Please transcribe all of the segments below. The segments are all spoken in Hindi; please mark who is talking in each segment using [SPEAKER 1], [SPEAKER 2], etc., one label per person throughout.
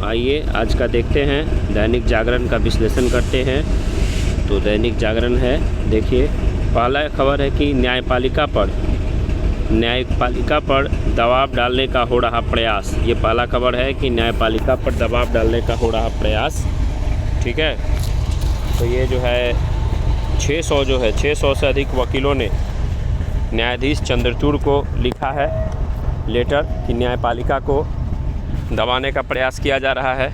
[SPEAKER 1] आइए आज का देखते हैं, दैनिक जागरण का विश्लेषण करते हैं। तो दैनिक जागरण है, देखिए पहला खबर है कि न्यायपालिका पर दबाव डालने का हो रहा प्रयास। ये पहला खबर है कि न्यायपालिका पर दबाव डालने का हो रहा प्रयास। ठीक है, तो ये जो है 600 से अधिक वकीलों ने न्यायाधीश चंद्रचूड़ को लिखा है लेटर कि न्यायपालिका को दबाने का प्रयास किया जा रहा है।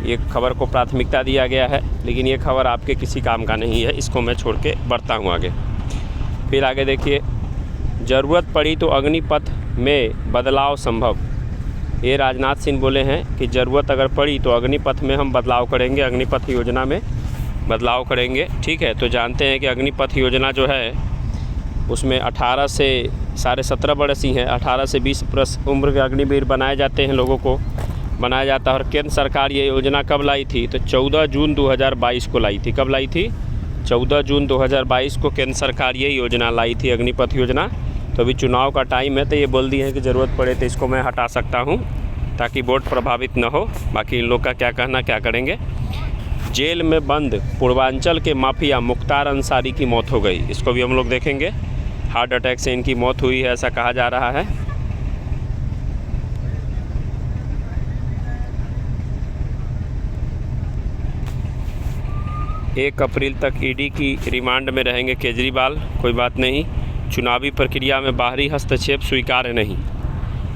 [SPEAKER 1] ये खबर को प्राथमिकता दिया गया है, लेकिन ये खबर आपके किसी काम का नहीं है, इसको मैं छोड़ के बढ़ता हूँ आगे। फिर आगे देखिए, ज़रूरत पड़ी तो अग्निपथ में बदलाव संभव। ये राजनाथ सिंह बोले हैं कि ज़रूरत अगर पड़ी तो अग्निपथ में हम बदलाव करेंगे, अग्निपथ योजना में बदलाव करेंगे। ठीक है, तो जानते हैं कि अग्निपथ योजना जो है उसमें 18 से 17.5 वर्ष ही हैं, 18 से 20 वर्ष उम्र के अग्निवीर बनाए जाते हैं, लोगों को बनाया जाता है। और केंद्र सरकार ये योजना कब लाई थी? तो 14 जून 2022 को लाई थी। कब लाई थी? 14 जून 2022 को केंद्र सरकार ये योजना लाई थी, अग्निपथ योजना। तो अभी चुनाव का टाइम है, तो ये बोल दिए हैं कि ज़रूरत पड़े तो इसको मैं हटा सकता हूँ ताकि वोट प्रभावित न हो। बाकी इन लोग का क्या कहना, क्या करेंगे। जेल में बंद पूर्वांचल के माफिया मुख्तार अंसारी की मौत हो गई। इसको भी हम लोग देखेंगे। हार्ट अटैक से इनकी मौत हुई है, ऐसा कहा जा रहा है। एक अप्रैल तक ईडी की रिमांड में रहेंगे केजरीवाल, कोई बात नहीं। चुनावी प्रक्रिया में बाहरी हस्तक्षेप स्वीकार्य नहीं।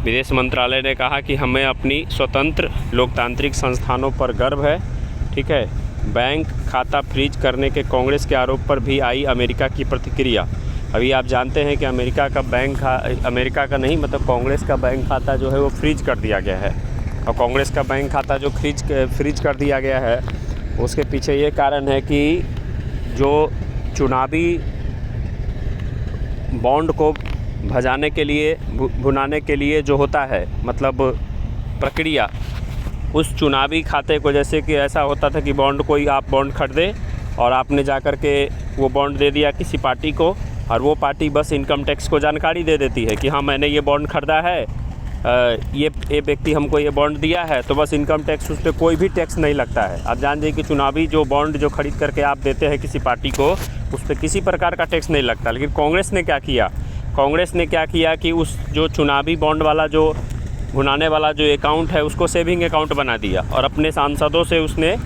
[SPEAKER 1] विदेश मंत्रालय ने कहा कि हमें अपनी स्वतंत्र लोकतांत्रिक संस्थानों पर गर्व है। ठीक है, बैंक खाता फ्रीज करने के कांग्रेस के आरोप पर भी आई अमेरिका की प्रतिक्रिया। अभी आप जानते हैं कि अमेरिका का कांग्रेस का बैंक खाता जो है वो फ्रीज कर दिया गया है। और कांग्रेस का बैंक खाता जो फ्रीज कर दिया गया है, उसके पीछे ये कारण है कि जो चुनावी बॉन्ड को भुनाने के लिए जो होता है, मतलब प्रक्रिया, उस चुनावी खाते को, जैसे कि ऐसा होता था कि आप बॉन्ड खरीदे और आपने जा कर के वो बॉन्ड दे दिया किसी पार्टी को, और वो पार्टी बस इनकम टैक्स को जानकारी दे देती है कि हाँ मैंने ये बॉन्ड ख़रीदा है, ये व्यक्ति हमको ये बॉन्ड दिया है, तो बस इनकम टैक्स, उस पर कोई भी टैक्स नहीं लगता है। आप जान जाइए कि चुनावी जो बॉन्ड जो खरीद करके आप देते हैं किसी पार्टी को, उस पर किसी प्रकार का टैक्स नहीं लगता। लेकिन कांग्रेस ने क्या किया कि उस जो चुनावी बॉन्ड वाला जो भुनाने वाला जो अकाउंट है उसको सेविंग अकाउंट बना दिया, और अपने सांसदों से उसने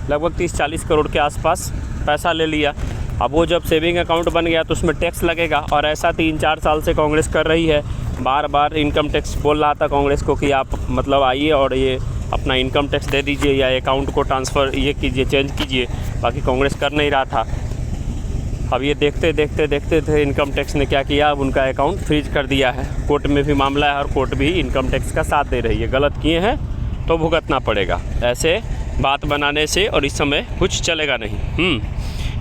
[SPEAKER 1] लगभग 30-40 करोड़ के आसपास पैसा ले लिया। अब वो जब सेविंग अकाउंट बन गया तो उसमें टैक्स लगेगा, और ऐसा 3-4 साल से कांग्रेस कर रही है। बार बार इनकम टैक्स बोल रहा था कांग्रेस को कि आप मतलब आइए और ये अपना इनकम टैक्स दे दीजिए या अकाउंट को ट्रांसफ़र ये कीजिए, चेंज कीजिए। बाकी कांग्रेस कर नहीं रहा था। अब ये देखते थे इनकम टैक्स ने क्या किया, अब उनका अकाउंट फ्रीज कर दिया है। कोर्ट में भी मामला है और कोर्ट भी इनकम टैक्स का साथ दे रही है। गलत किए हैं तो भुगतना पड़ेगा, ऐसे बात बनाने से और इस समय कुछ चलेगा नहीं।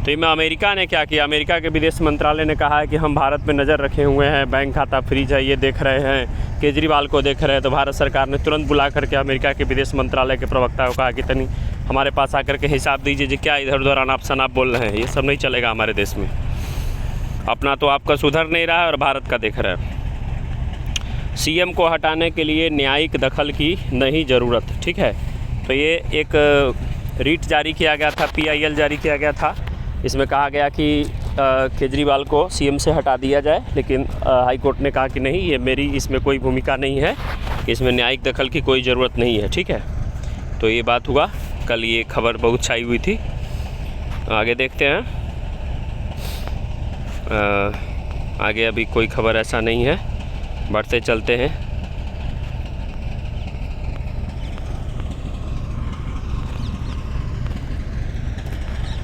[SPEAKER 1] तो इसमें अमेरिका ने क्या किया, अमेरिका के विदेश मंत्रालय ने कहा है कि हम भारत पे नज़र रखे हुए हैं, बैंक खाता फ्रीज है, ये देख रहे हैं, केजरीवाल को देख रहे हैं। तो भारत सरकार ने तुरंत बुला करके अमेरिका के विदेश मंत्रालय के प्रवक्ता को कहा कि तनी हमारे पास आकर के हिसाब दीजिए जी, क्या इधर उधर अनाप बोल रहे हैं, ये सब नहीं चलेगा हमारे देश में। अपना तो आपका सुधर नहीं रहा है और भारत का देख रहा है। सीएम को हटाने के लिए न्यायिक दखल की नहीं ज़रूरत। ठीक है, तो ये एक रीट जारी किया गया था, PIL जारी किया गया था। इसमें कहा गया कि केजरीवाल को सीएम से हटा दिया जाए, लेकिन हाई कोर्ट ने कहा कि नहीं, ये मेरी इसमें कोई भूमिका नहीं है, इसमें न्यायिक दखल की कोई ज़रूरत नहीं है। ठीक है, तो ये बात हुआ। कल ये खबर बहुत छाई हुई थी। आगे देखते हैं। आगे अभी कोई खबर ऐसा नहीं है, बढ़ते चलते हैं।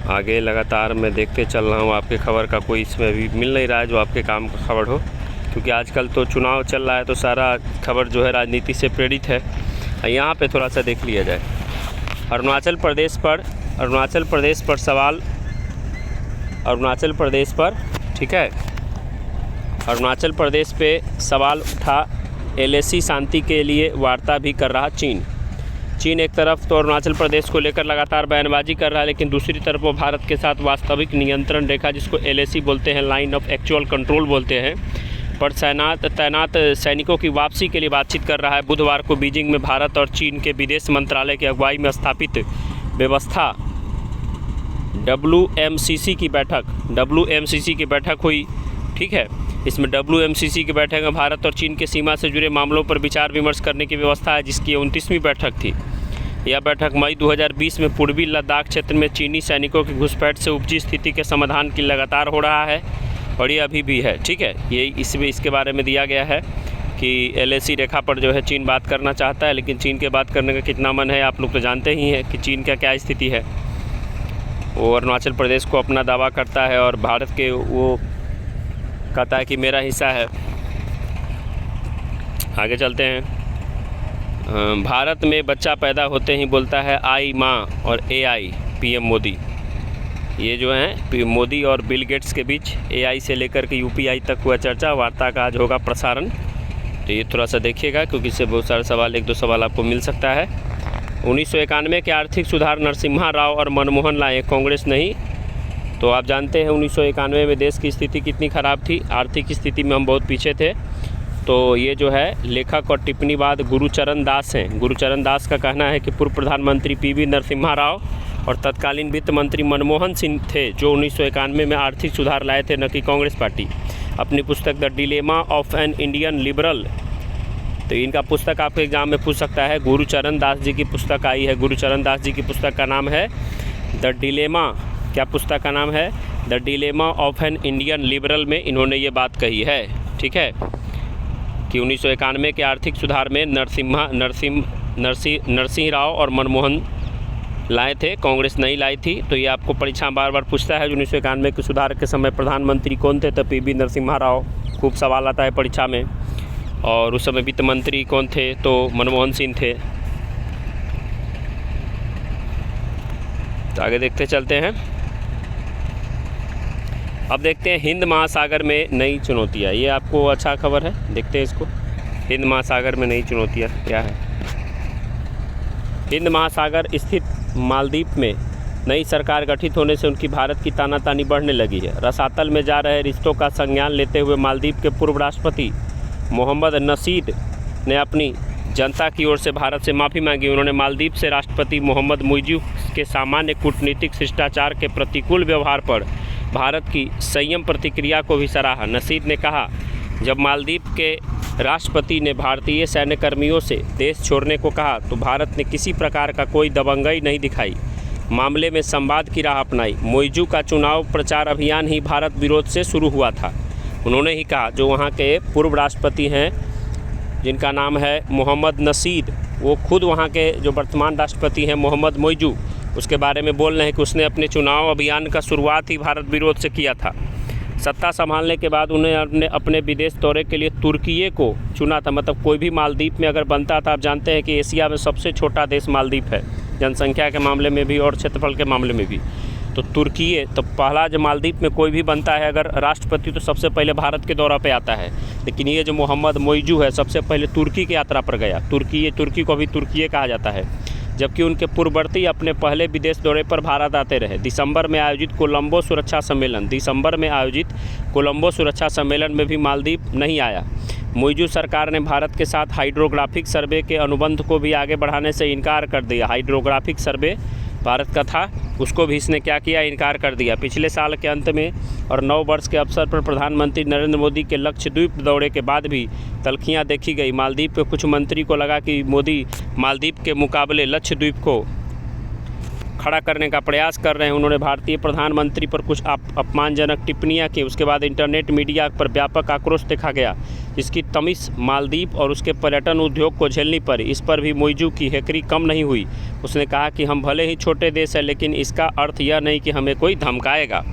[SPEAKER 1] आगे लगातार मैं देखते चल रहा हूँ, आपके खबर का कोई इसमें भी मिल नहीं रहा है जो आपके काम का खबर हो, क्योंकि आजकल तो चुनाव चल रहा है तो सारा खबर जो है राजनीति से प्रेरित है। यहाँ पे थोड़ा सा देख लिया जाए। अरुणाचल प्रदेश पर सवाल, ठीक है, अरुणाचल प्रदेश पे सवाल उठा। LAC शांति के लिए वार्ता भी कर रहा चीन एक तरफ तो अरुणाचल प्रदेश को लेकर लगातार बयानबाजी कर रहा है, लेकिन दूसरी तरफ वो भारत के साथ वास्तविक नियंत्रण रेखा, जिसको LAC बोलते हैं, लाइन ऑफ एक्चुअल कंट्रोल बोलते हैं, पर तैनात सैनिकों की वापसी के लिए बातचीत कर रहा है। बुधवार को बीजिंग में भारत और चीन के विदेश मंत्रालय की अगुवाई में स्थापित व्यवस्था WMCC की बैठक हुई। ठीक है, इसमें WMCC की बैठक में भारत और चीन के सीमा से जुड़े मामलों पर विचार विमर्श करने की व्यवस्था है, जिसकी 29वीं बैठक थी। यह बैठक मई 2020 में पूर्वी लद्दाख क्षेत्र में चीनी सैनिकों की घुसपैठ से उपजी स्थिति के समाधान की लगातार हो रहा है और ये अभी भी है। ठीक है, ये इसमें इसके बारे में दिया गया है कि LAC रेखा पर जो है चीन बात करना चाहता है, लेकिन चीन के बात करने का कितना मन है आप लोग तो जानते ही हैं कि चीन का क्या स्थिति है। वो अरुणाचल प्रदेश को अपना दावा करता है और भारत के वो कहता है कि मेरा हिस्सा है। आगे चलते हैं। भारत में बच्चा पैदा होते ही बोलता है आई माँ और AI PM मोदी। ये जो हैं मोदी और बिल गेट्स के बीच AI से लेकर के UPI तक हुआ चर्चा। वार्ता का आज होगा प्रसारण, तो ये थोड़ा सा देखिएगा क्योंकि इससे बहुत सारे सवाल, एक दो सवाल आपको मिल सकता है। 1991 के आर्थिक सुधार नरसिम्हा राव और मनमोहन लाए, कांग्रेस नहीं। तो आप जानते हैं 1991 में देश की स्थिति कितनी ख़राब थी, आर्थिक स्थिति में हम बहुत पीछे थे। तो ये जो है लेखक और टिप्पणीवाद गुरुचरण दास हैं। गुरुचरण दास का कहना है कि पूर्व प्रधानमंत्री PV नरसिम्हा राव और तत्कालीन वित्त मंत्री मनमोहन सिंह थे जो 1991 में आर्थिक सुधार लाए थे, न कि कांग्रेस पार्टी। अपनी पुस्तक the dilemma of an Indian liberal, तो इनका पुस्तक आपके एग्जाम में पूछ सकता है। गुरुचरण दास जी की पुस्तक आई है। गुरुचरण दास जी की पुस्तक का नाम है द डिलेमा। क्या पुस्तक का नाम है? The dilemma of an Indian liberal में इन्होंने ये बात कही है। ठीक है, कि 1991 के आर्थिक सुधार में नरसिंह राव और मनमोहन लाए थे, कांग्रेस नहीं लाई थी। तो ये आपको परीक्षा बार बार पूछता है। 1991 के सुधार के समय प्रधानमंत्री कौन थे? तो PV नरसिम्हा राव। खूब सवाल आता है परीक्षा में। और उस समय वित्त मंत्री कौन थे? तो मनमोहन सिंह थे। तो आगे देखते चलते हैं। अब देखते हैं हिंद महासागर में नई चुनौतियाँ। ये आपको अच्छा खबर है, देखते हैं इसको। हिंद महासागर में नई चुनौतियाँ क्या है? हिंद महासागर स्थित मालदीव में नई सरकार गठित होने से उनकी भारत की तानातानी बढ़ने लगी है। रसातल में जा रहे रिश्तों का संज्ञान लेते हुए मालदीव के पूर्व राष्ट्रपति मोहम्मद नशीद ने अपनी जनता की ओर से भारत से माफ़ी मांगी। उन्होंने मालदीव से राष्ट्रपति मोहम्मद मुइज़ू के सामान्य कूटनीतिक शिष्टाचार के प्रतिकूल व्यवहार पर भारत की संयम प्रतिक्रिया को भी सराहा। नशीद ने कहा, जब मालदीव के राष्ट्रपति ने भारतीय सैन्यकर्मियों से देश छोड़ने को कहा तो भारत ने किसी प्रकार का कोई दबंगई नहीं दिखाई, मामले में संवाद की राह अपनाई। मुइज़ू का चुनाव प्रचार अभियान ही भारत विरोध से शुरू हुआ था। उन्होंने ही कहा, जो वहाँ के पूर्व राष्ट्रपति हैं जिनका नाम है मोहम्मद नशीद, वो खुद वहाँ के जो वर्तमान राष्ट्रपति हैं मोहम्मद मुइज़ू, उसके बारे में बोल रहे हैं कि उसने अपने चुनाव अभियान का शुरुआत ही भारत विरोध से किया था। सत्ता संभालने के बाद उन्हें अपने विदेश दौरे के लिए तुर्की को चुना था। मतलब कोई भी मालदीव में अगर बनता था, आप जानते हैं कि एशिया में सबसे छोटा देश मालदीव है, जनसंख्या के मामले में भी और क्षेत्रफल के मामले में भी। तो तुर्की, तो पहला जो मालदीव में कोई भी बनता है अगर राष्ट्रपति, तो सबसे पहले भारत के दौरा पे आता है। लेकिन ये जो मोहम्मद मुइज़ू है सबसे पहले तुर्की की यात्रा पर गया। तुर्की को भी तुर्की कहा जाता है, जबकि उनके पूर्ववर्ती अपने पहले विदेश दौरे पर भारत आते रहे। दिसंबर में आयोजित कोलंबो सुरक्षा सम्मेलन में भी मालदीव नहीं आया। मुइज़ू सरकार ने भारत के साथ हाइड्रोग्राफिक सर्वे के अनुबंध को भी आगे बढ़ाने से इनकार कर दिया। हाइड्रोग्राफिक सर्वे भारत का था, उसको भी इसने क्या किया, इनकार कर दिया। पिछले साल के अंत में और नव वर्ष के अवसर पर प्रधानमंत्री नरेंद्र मोदी के लक्षद्वीप दौरे के बाद भी तल्खियां देखी गई। मालदीव के कुछ मंत्री को लगा कि मोदी मालदीव के मुकाबले लक्षद्वीप को खड़ा करने का प्रयास कर रहे हैं। उन्होंने भारतीय प्रधानमंत्री पर कुछ अपमानजनक टिप्पणियां की। उसके बाद इंटरनेट मीडिया पर व्यापक आक्रोश देखा गया, जिसकी तमिश मालदीव और उसके पर्यटन उद्योग को झेलनी पड़ी। इस पर भी मुइज़ू की हेकरी कम नहीं हुई। उसने कहा कि हम भले ही छोटे देश हैं, लेकिन इसका अर्थ यह नहीं कि हमें कोई धमकाएगा,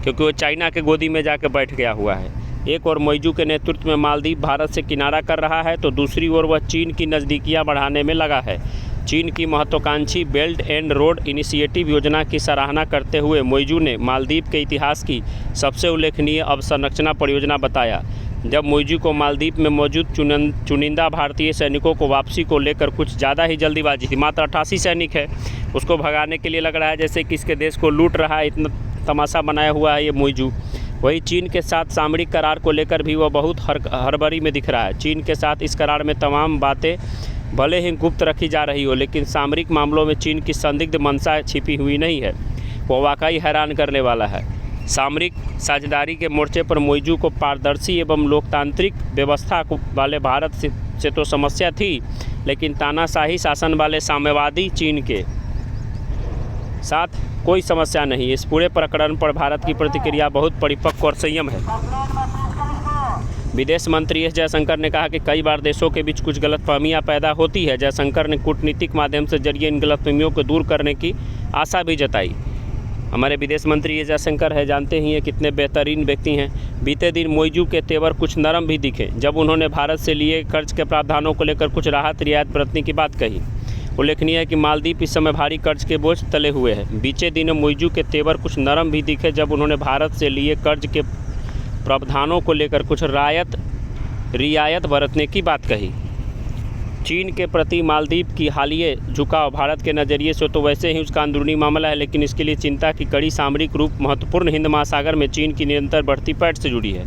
[SPEAKER 1] क्योंकि वो चाइना के गोदी में जाकर बैठ गया हुआ है। एक और मुइज़ू के नेतृत्व में मालदीव भारत से किनारा कर रहा है, तो दूसरी ओर वह चीन की नज़दीकियाँ बढ़ाने में लगा है। चीन की महत्वाकांक्षी बेल्ट एंड रोड इनिशिएटिव योजना की सराहना करते हुए मुइज़ू ने मालदीव के इतिहास की सबसे उल्लेखनीय अवसंरचना परियोजना बताया। जब मुइज़ू को मालदीव में मौजूद चुनिंदा भारतीय सैनिकों को वापसी को लेकर कुछ ज़्यादा ही जल्दीबाजी थी। मात्र 88 सैनिक है, उसको भगाने के लिए लग रहा है जैसे कि इसके देश को लूट रहा है, इतना तमाशा बनाया हुआ है ये मुइज़ू। वही चीन के साथ सामरिक करार को लेकर भी वह बहुत हड़बड़ी में दिख रहा है। चीन के साथ इस करार में तमाम बातें भले ही गुप्त रखी जा रही हो, लेकिन सामरिक मामलों में चीन की संदिग्ध मंशा छिपी हुई नहीं है। वो वाकई हैरान करने वाला है। सामरिक साझेदारी के मोर्चे पर मोइजू को पारदर्शी एवं लोकतांत्रिक व्यवस्था वाले भारत से तो समस्या थी, लेकिन तानाशाही शासन वाले साम्यवादी चीन के साथ कोई समस्या नहीं। इस पूरे प्रकरण पर भारत की प्रतिक्रिया बहुत परिपक्व और संयम है। विदेश मंत्री एस जयशंकर ने कहा कि कई बार देशों के बीच कुछ गलतफहमियां पैदा होती है। जयशंकर ने कूटनीतिक माध्यम से जरिए इन गलतफहमियों को दूर करने की आशा भी जताई। हमारे विदेश मंत्री एस जयशंकर है, जानते ही हैं कितने बेहतरीन व्यक्ति हैं। बीते दिन मोइजू के तेवर कुछ नरम भी दिखे जब उन्होंने भारत से लिए कर्ज के प्रावधानों को लेकर कुछ राहत रियायत बरतने की बात कही। उल्लेखनीय है कि मालदीव इस समय भारी कर्ज के बोझ तले हुए हैं। बीते दिनों मोइजू के तेवर कुछ नरम भी दिखे जब उन्होंने भारत से लिए कर्ज के प्रावधानों को लेकर कुछ रियायत बरतने की बात कही। चीन के प्रति मालदीव की हालिया झुकाव भारत के नज़रिए से तो वैसे ही उसका अंदरूनी मामला है, लेकिन इसके लिए चिंता की कड़ी सामरिक रूप महत्वपूर्ण हिंद महासागर में चीन की निरंतर बढ़ती पैठ से जुड़ी है।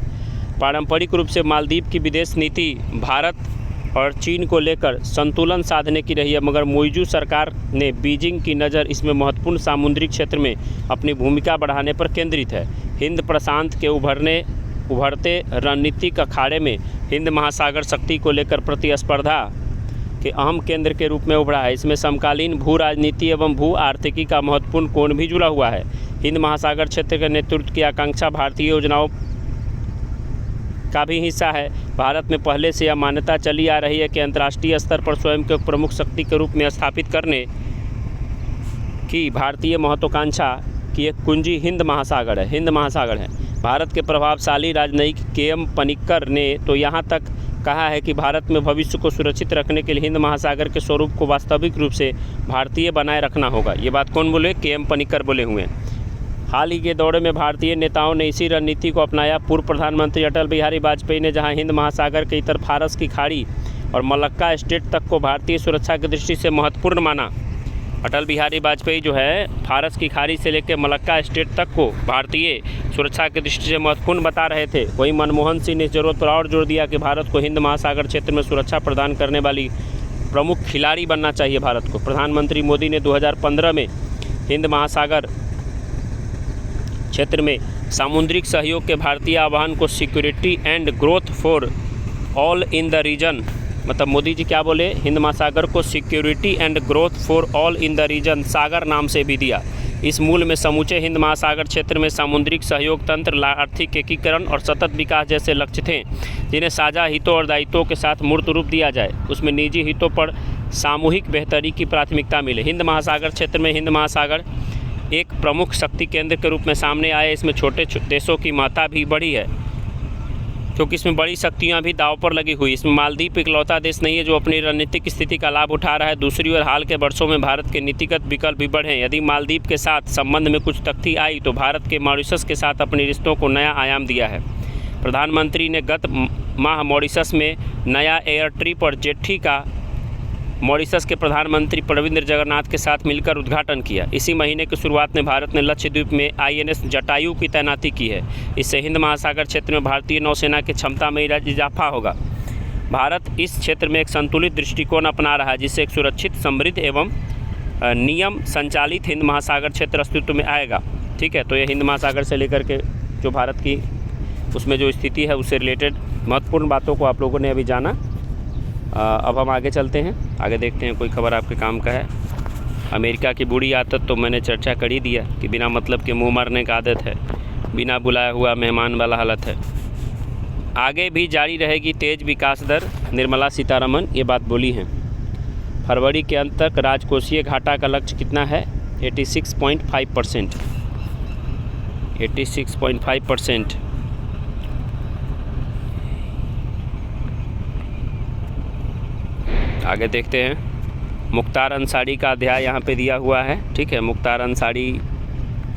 [SPEAKER 1] पारंपरिक रूप से मालदीव की विदेश नीति भारत और चीन को लेकर संतुलन साधने की रही है, मगर मोइजू सरकार ने बीजिंग की नज़र इसमें महत्वपूर्ण सामुद्रिक क्षेत्र में अपनी भूमिका बढ़ाने पर केंद्रित है। हिंद प्रशांत के उभरते रणनीतिक अखाड़े में हिंद महासागर शक्ति को लेकर प्रतिस्पर्धा के अहम केंद्र के रूप में उभरा है। इसमें समकालीन भू राजनीति एवं भू आर्थिकी का महत्वपूर्ण कोण भी जुड़ा हुआ है। हिंद महासागर क्षेत्र के नेतृत्व की आकांक्षा भारतीय योजनाओं का भी हिस्सा है। भारत में पहले से यह मान्यता चली आ रही है कि अंतर्राष्ट्रीय स्तर पर स्वयं को प्रमुख शक्ति के रूप में स्थापित करने की भारतीय महत्वाकांक्षा की एक कुंजी हिंद महासागर है। भारत के प्रभावशाली राजनयिक के.एम. पनिक्कर ने तो यहाँ तक कहा है कि भारत में भविष्य को सुरक्षित रखने के लिए हिंद महासागर के स्वरूप को वास्तविक रूप से भारतीय बनाए रखना होगा। ये बात कौन बोले? के.एम. पनिक्कर बोले हुए हैं। हाल ही के दौरे में भारतीय नेताओं ने इसी रणनीति को अपनाया। पूर्व प्रधानमंत्री अटल बिहारी वाजपेयी ने जहां हिंद महासागर के इतर फारस की खाड़ी और मलक्का स्टेट तक को भारतीय सुरक्षा की दृष्टि से महत्वपूर्ण माना। अटल बिहारी वाजपेयी जो है फारस की खाड़ी से लेकर मलक्का स्टेट तक को भारतीय सुरक्षा की दृष्टि से महत्वपूर्ण बता रहे थे। वहीं मनमोहन सिंह ने इस जरूरत पर और जोर दिया कि भारत को हिंद महासागर क्षेत्र में सुरक्षा प्रदान करने वाली प्रमुख खिलाड़ी बनना चाहिए भारत को। प्रधानमंत्री मोदी ने 2015 में हिंद महासागर क्षेत्र में सामुद्रिक सहयोग के भारतीय आह्वान को security and growth for all in the region, मतलब मोदी जी क्या बोले? हिंद महासागर को security and growth for all in the region Sagar नाम से भी दिया। इस मूल में समूचे हिंद महासागर क्षेत्र में सामुद्रिक सहयोग तंत्र, आर्थिक एकीकरण और सतत विकास जैसे लक्ष्य थे, जिन्हें साझा हितों और दायित्वों के साथ मूर्त रूप दिया जाए। उसमें निजी हितों पर सामूहिक बेहतरी की प्राथमिकता मिले। हिंद महासागर क्षेत्र में हिंद महासागर एक प्रमुख शक्ति केंद्र के रूप में सामने आए। इसमें छोटे देशों की महत्ता भी बढ़ी है, क्योंकि इसमें बड़ी शक्तियां भी दांव पर लगी हुई। इसमें मालदीव इकलौता देश नहीं है जो अपनी रणनीतिक स्थिति का लाभ उठा रहा है। दूसरी ओर हाल के वर्षों में भारत के नीतिगत विकल्प भी बढ़े। यदि मालदीव के साथ संबंध में कुछ तख्ती आई तो भारत के मॉरिशस के साथ अपने रिश्तों को नया आयाम दिया है। प्रधानमंत्री ने गत माह मॉरिशस में नया एयर ट्रिप और जेट्टी का मॉरिशस के प्रधानमंत्री प्रविंद जगन्नाथ के साथ मिलकर उद्घाटन किया। इसी महीने की शुरुआत में भारत ने लक्षद्वीप में INS जटायु की तैनाती की है। इससे हिंद महासागर क्षेत्र में भारतीय नौसेना की क्षमता में इजाफा होगा। भारत इस क्षेत्र में एक संतुलित दृष्टिकोण अपना रहा है, जिससे एक सुरक्षित, समृद्ध एवं नियम संचालित हिंद महासागर क्षेत्र अस्तित्व में आएगा। ठीक है, तो ये हिंद महासागर से लेकर के जो भारत की उसमें जो स्थिति है उससे रिलेटेड महत्वपूर्ण बातों को आप लोगों ने अभी जाना। अब हम आगे चलते हैं, आगे देखते हैं कोई खबर आपके काम का है। अमेरिका की बुरी आदत तो मैंने चर्चा कर ही दिया कि बिना मतलब के मुंह मारने का आदत है, बिना बुलाया हुआ मेहमान वाला हालत है। आगे भी जारी रहेगी तेज विकास दर, निर्मला सीतारमण ये बात बोली हैं। फरवरी के अंत तक राजकोषीय घाटा का लक्ष्य कितना है? 86.5%। 86.5%। आगे देखते हैं। मुख्तार अंसारी का अध्याय यहाँ पे दिया हुआ है। ठीक है, मुख्तार अंसारी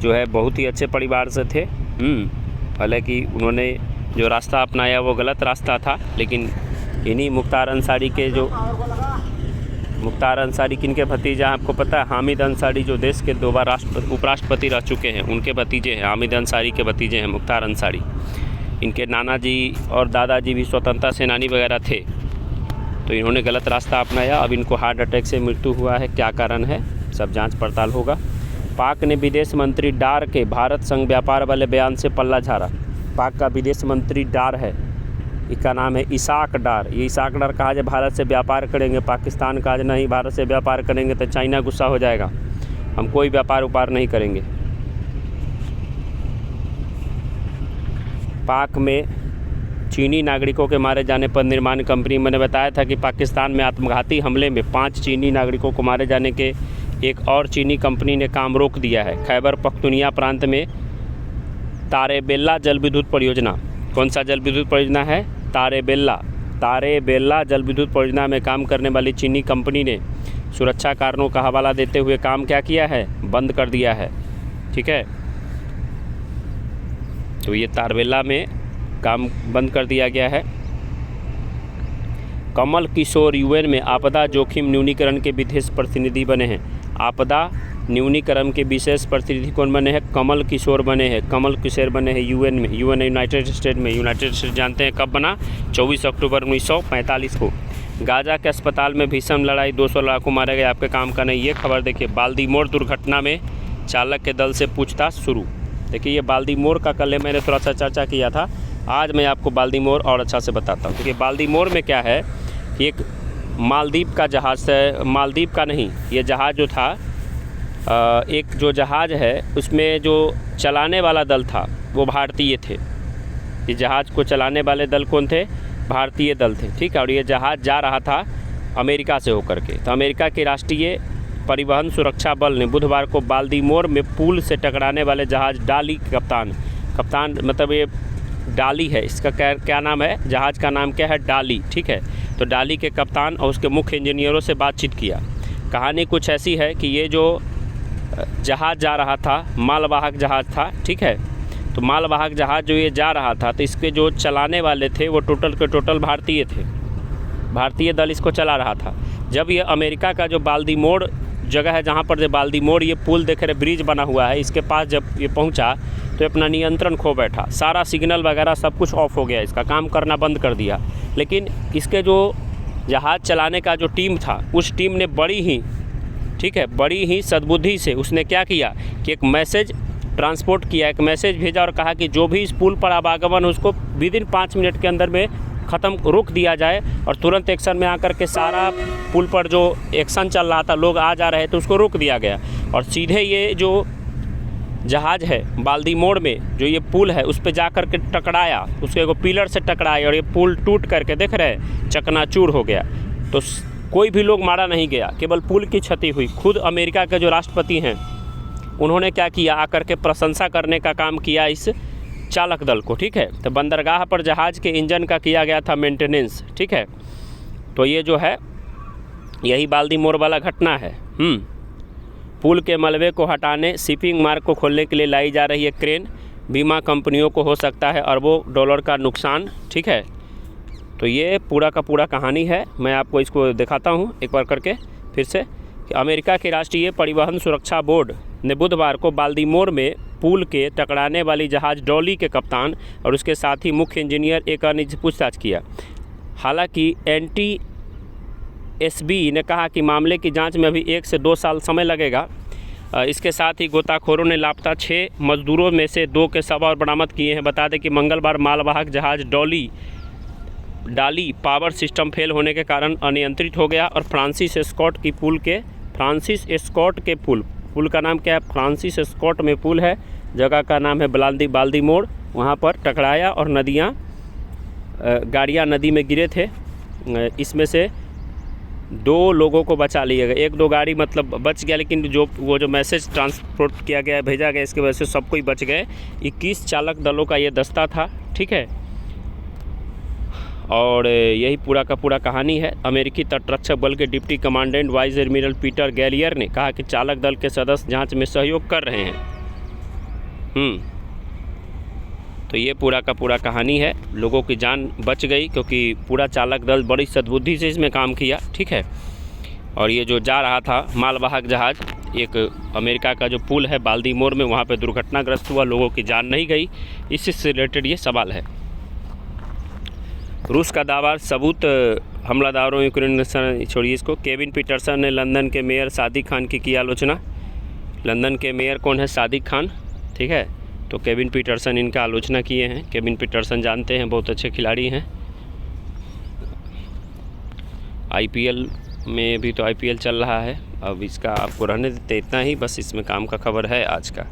[SPEAKER 1] जो है बहुत ही अच्छे परिवार से थे। हालांकि उन्होंने जो रास्ता अपनाया वो गलत रास्ता था, लेकिन इन्हीं मुख्तार अंसारी के जो मुख्तार अंसारी किनके भतीजा हैं आपको पता है? हामिद अंसारी, जो देश के 2 बार उपराष्ट्रपति रह चुके हैं, उनके भतीजे हैं। हामिद अंसारी के भतीजे हैं मुख्तार अंसारी। इनके नाना जी और दादाजी भी स्वतंत्रता सेनानी वगैरह थे, तो इन्होंने गलत रास्ता अपनाया। अब इनको हार्ट अटैक से मृत्यु हुआ है। क्या कारण है, सब जांच पड़ताल होगा। पाक ने विदेश मंत्री डार के भारत संग व्यापार वाले बयान से पल्ला झाड़ा। पाक का विदेश मंत्री डार है, इसका नाम है इसाक डार। ये इसाक डार कहा जाए भारत से व्यापार करेंगे, पाकिस्तान कहा जाए नहीं भारत से व्यापार करेंगे तो चाइना गुस्सा हो जाएगा, हम कोई व्यापार उपार नहीं करेंगे। पाक में चीनी नागरिकों के मारे जाने पर निर्माण कंपनी, मैंने बताया था कि पाकिस्तान में आत्मघाती हमले में 5 चीनी नागरिकों को मारे जाने के एक और चीनी कंपनी ने काम रोक दिया है। खैबर पख्तूनिया प्रांत में तारेबेल्ला जल विद्युत परियोजना, कौन सा जल विद्युत परियोजना है? तारेबेल्ला जल विद्युत परियोजना में काम करने वाली चीनी कंपनी ने सुरक्षा कारणों का हवाला देते हुए काम क्या किया है? बंद कर दिया है। ठीक है, तो ये तारेबेल्ला में काम बंद कर दिया गया है। कमल किशोर यूएन में आपदा जोखिम न्यूनीकरण के विशेष प्रतिनिधि बने हैं। आपदा न्यूनीकरण के विशेष प्रतिनिधि कौन बने हैं? कमल किशोर बने हैं। कमल किशोर बने हैं यूएन में, यूनाइटेड स्टेट में। यूनाइटेड स्टेट जानते हैं कब बना? 24 अक्टूबर 1945 को। गाजा के अस्पताल में भीषण लड़ाई, 200 लड़ाकू मारे गए। आपके काम का नहीं। ये खबर देखिए, बाल्दीमोर दुर्घटना में चालक के दल से पूछताछ शुरू। देखिए, ये बाल्दीमोर का कल मैंने थोड़ा सा चर्चा किया था, आज मैं आपको बाल्दीमोर और अच्छा से बताता हूँ। देखिए बाल्दीमोर में क्या है कि एक मालदीव का जहाज़ है, मालदीव का नहीं, ये जहाज़ जो था, एक जो जहाज़ है उसमें जो चलाने वाला दल था वो भारतीय थे। इस जहाज़ को चलाने वाले दल कौन थे? भारतीय दल थे। ठीक है, और ये जहाज़ जा रहा था अमेरिका से होकर के। तो अमेरिका के राष्ट्रीय परिवहन सुरक्षा बल ने बुधवार को बाल्दीमोर में पुल से टकराने वाले जहाज़ डाली के कप्तान मतलब ये डाली है, इसका क्या नाम है? जहाज़ का नाम क्या है? डाली। ठीक है, तो डाली के कप्तान और उसके मुख्य इंजीनियरों से बातचीत किया। कहानी कुछ ऐसी है कि ये जो जहाज़ जा रहा था, मालवाहक जहाज़ था। ठीक है, तो मालवाहक जहाज़ जो ये जा रहा था, तो इसके जो चलाने वाले थे वो टोटल के टोटल भारतीय थे। भारतीय दल इसको चला रहा था। जब ये अमेरिका का जो बाल्दीमोर जगह है, जहाँ पर जो बाल्दीमोर ये पुल देख रहे, ब्रिज बना हुआ है, इसके पास जब ये पहुँचा तो अपना नियंत्रण खो बैठा। सारा सिग्नल वगैरह सब कुछ ऑफ हो गया, इसका काम करना बंद कर दिया। लेकिन इसके जो जहाज़ चलाने का जो टीम था, उस टीम ने बड़ी ही सद्बुद्धि से उसने क्या किया कि एक मैसेज ट्रांसपोर्ट किया, एक मैसेज भेजा और कहा कि जो भी इस पुल पर आवागमन उसको विदिन 5 मिनट के अंदर में रोक दिया जाए। और तुरंत एक्शन में आकर के सारा पुल पर जो एक्शन चल रहा था, लोग आ जा रहे थे, उसको रोक दिया गया। और सीधे ये जो जहाज़ है बाल्दीमोर में जो ये पुल है उस पर जा कर के टकराया, उसके एगो पिलर से टकराया और ये पुल टूट करके देख रहे हैं चकनाचूर हो गया। तो कोई भी लोग मारा नहीं गया, केवल पुल की क्षति हुई। खुद अमेरिका के जो राष्ट्रपति हैं उन्होंने क्या किया, आकर के प्रशंसा करने का काम किया इस चालक दल को। ठीक है, तो बंदरगाह पर जहाज़ के इंजन का किया गया था मेंटेनेंस। ठीक है, तो ये जो है यही बाल्दीमोर वाला घटना है। पुल के मलबे को हटाने, शिपिंग मार्ग को खोलने के लिए लाई जा रही है क्रेन। बीमा कंपनियों को हो सकता है अरबों डॉलर का नुकसान। ठीक है, तो ये पूरा का पूरा कहानी है। मैं आपको इसको दिखाता हूँ एक बार करके फिर से कि अमेरिका के राष्ट्रीय परिवहन सुरक्षा बोर्ड ने बुधवार को बाल्दीमोर में पुल के टकराने वाली जहाज़ डॉली के कप्तान और उसके साथ ही मुख्य इंजीनियर एक अन्य से पूछताछ किया। हालांकि NTSB ने कहा कि मामले की जांच में अभी 1 से 2 साल समय लगेगा। इसके साथ ही गोताखोरों ने लापता 6 मजदूरों में से 2 के शव और बरामद किए हैं। बता दें कि मंगलवार मालवाहक जहाज़ डाली पावर सिस्टम फेल होने के कारण अनियंत्रित हो गया और फ्रांसिस स्कॉट के पुल का नाम क्या है? फ्रांसिस स्कॉट में पुल है, जगह का नाम है बाल्दीमोर, वहाँ पर टकराया और गाड़ियाँ नदी में गिरे थे। इसमें से 2 लोगों को बचा लिया गया। 1-2 गाड़ी मतलब बच गया, लेकिन जो मैसेज ट्रांसपोर्ट किया गया, भेजा गया, इसके वजह से सब कोई बच गए। 21 चालक दलों का ये दस्ता था। ठीक है, और यही पूरा का पूरा कहानी है। अमेरिकी तटरक्षक बल के deputy commandant vice admiral Peter Gallier ने कहा कि चालक दल के सदस्य जांच में सहयोग कर रहे हैं। तो ये पूरा का पूरा कहानी है। लोगों की जान बच गई क्योंकि पूरा चालक दल बड़ी सद्बुद्धि से इसमें काम किया। ठीक है, और ये जो जा रहा था मालवाहक जहाज़, एक अमेरिका का जो पुल है बाल्दीमोर में, वहाँ पे दुर्घटनाग्रस्त हुआ, लोगों की जान नहीं गई। इससे रिलेटेड ये सवाल है। रूस का दावा, सबूत हमलादारों यूक्रेन, छोड़िए इसको। केविन पीटरसन ने लंदन के मेयर सादिक खान की आलोचना। लंदन के मेयर कौन है? सादिक खान, ठीक है। तो केविन पीटरसन इनका आलोचना किए हैं। केविन पीटरसन जानते हैं, बहुत अच्छे खिलाड़ी हैं। आईपीएल में भी तो आईपीएल चल रहा है। अब इसका आपको रहने देते, इतना ही बस इसमें काम का खबर है आज का।